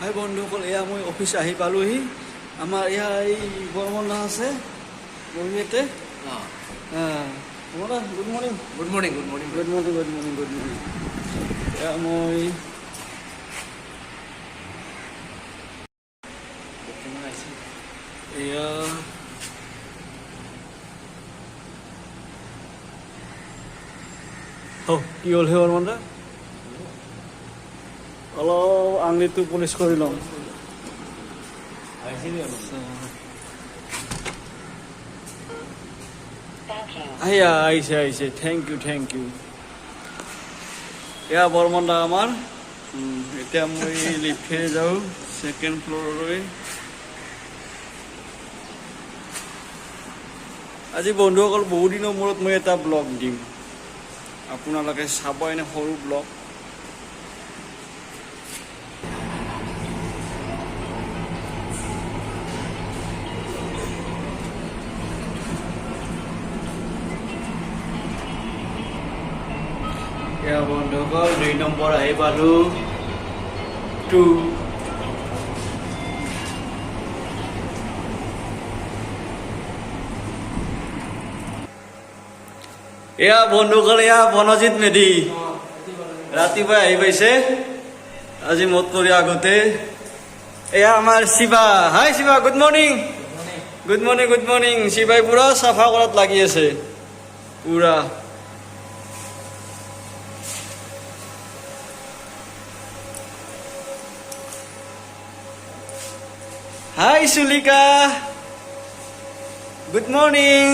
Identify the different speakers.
Speaker 1: হাই বন্ধুসকল, এয়া মই অফিচ আহি পালোহি। আমাৰ এয়া এই বৰমন্দা আছে বহিতে। Good morning.
Speaker 2: Good morning, good morning,
Speaker 1: good morning, good morning, good morning. এয়া মই এয়া কি হ'ল হে বৰমন্দা? অলপ আঙুলিটো পলিচ কৰি ল'ম। আহিছে। Thank you. এয়া বৰমন্দা আমাৰ। এতিয়া মই লিফ্টেৰে যাওঁ ছেকেণ্ড ফ্ল'ৰলৈ। আজি বন্ধুসকল বহু দিনৰ মূৰত মই এটা ব্লগ দিম, আপোনালোকে চাব। এনে সৰু ব্লগ। এয়া বন্ধুসকল 2 নম্বৰ আহি পালো 2। এয়া বন্ধুসকল, এয়া বনজিৎ মেধি ৰাতিপুৱাই আহি পাইছে আজি মত কৰি আগতে। এয়া আমাৰ Shiva. Hi Shiva, good morning. Good morning, good morning. শিৱাই পুৰা চাফা কৰাত লাগি আছে পুৰা। Hi Sulika, good morning.